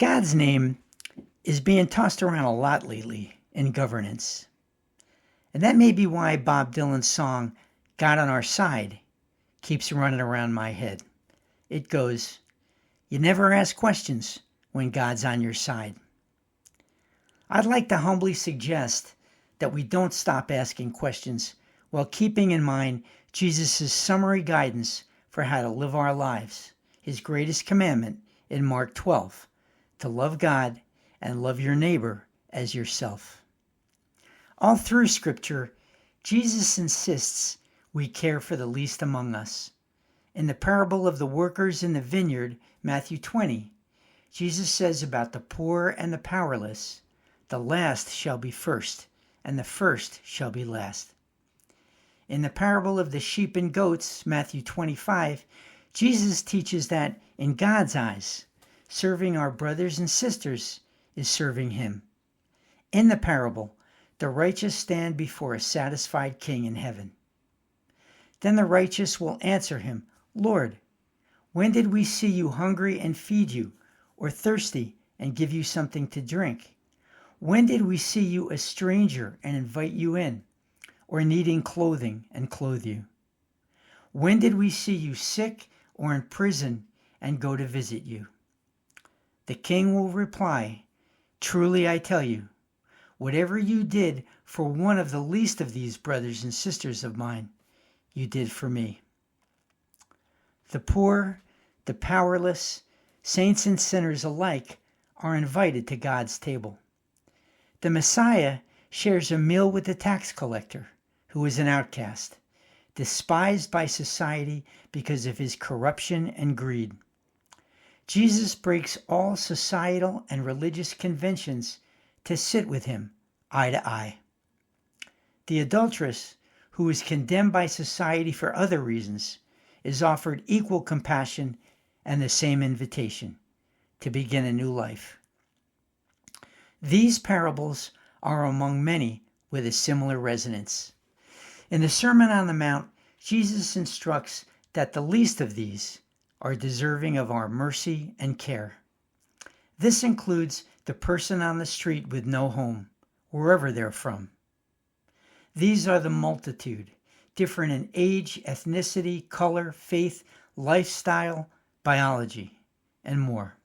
God's name is being tossed around a lot lately in governance. And that may be why Bob Dylan's song, God on Our Side, keeps running around my head. It goes, "You never ask questions when God's on your side." I'd like to humbly suggest that we don't stop asking questions while keeping in mind Jesus' summary guidance for how to live our lives, his greatest commandment in Mark 12, to love God and love your neighbor as yourself. All through Scripture, Jesus insists we care for the least among us. In the parable of the workers in the vineyard, Mathew 20, Jesus says about the poor and the powerless, "The last shall be first, and the first shall be last." In the parable of the sheep and goats, Mathew 25, Jesus teaches that in God's eyes, serving our brothers and sisters is serving him. In the parable, the righteous stand before a satisfied king in heaven. Then the righteous will answer him, "Lord, when did we see you hungry and feed you, or thirsty and give you something to drink? When did we see you a stranger and invite you in, or needing clothing and clothe you? When did we see you sick or in prison and go to visit you?" The king will reply, "Truly I tell you, whatever you did for one of the least of these brothers and sisters of mine, you did for me." The poor, the powerless, saints and sinners alike are invited to God's table. The Messiah shares a meal with the tax collector, who is an outcast, despised by society because of his corruption and greed. Jesus breaks all societal and religious conventions to sit with him eye to eye. The adulteress, who is condemned by society for other reasons, is offered equal compassion and the same invitation to begin a new life. These parables are among many with a similar resonance. In the Sermon on the Mount, Jesus instructs that the least of these are deserving of our mercy and care. This includes the person on the street with no home, wherever they're from. These are the multitude, different in age, ethnicity, color, faith, lifestyle, biology, and more.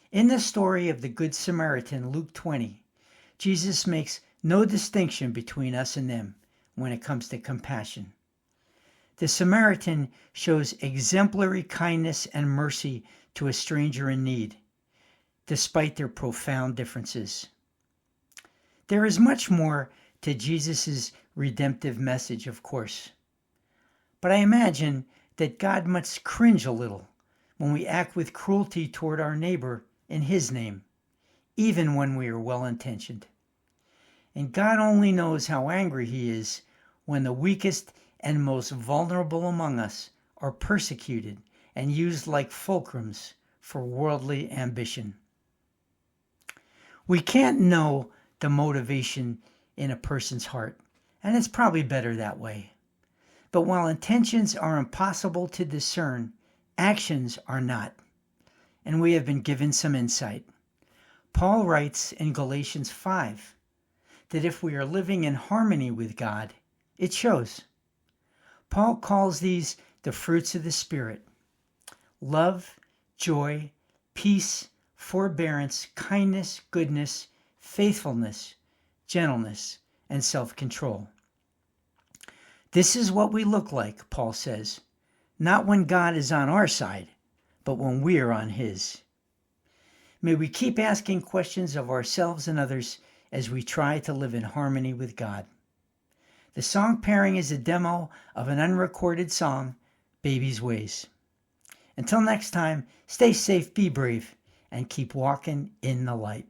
In the story of the Good Samaritan, Luke 20, Jesus makes no distinction between us and them when it comes to compassion. The Samaritan shows exemplary kindness and mercy to a stranger in need, despite their profound differences. There is much more to Jesus' redemptive message, of course, but I imagine that God must cringe a little when we act with cruelty toward our neighbor in his name, even when we are well-intentioned. And God only knows how angry he is when the weakest and most vulnerable among us are persecuted and used like fulcrums for worldly ambition. We can't know the motivation in a person's heart, and it's probably better that way. But while intentions are impossible to discern, actions are not. And we have been given some insight. Paul writes in Galatians 5 that if we are living in harmony with God, it shows. Paul calls these the fruits of the Spirit: love, joy, peace, forbearance, kindness, goodness, faithfulness, gentleness, and self-control. This is what we look like, Paul says, not when God is on our side, but when we are on his. May we keep asking questions of ourselves and others as we try to live in harmony with God. The song pairing is a demo of an unrecorded song, Baby's Ways. Until next time, stay safe, be brave, and keep walking in the light.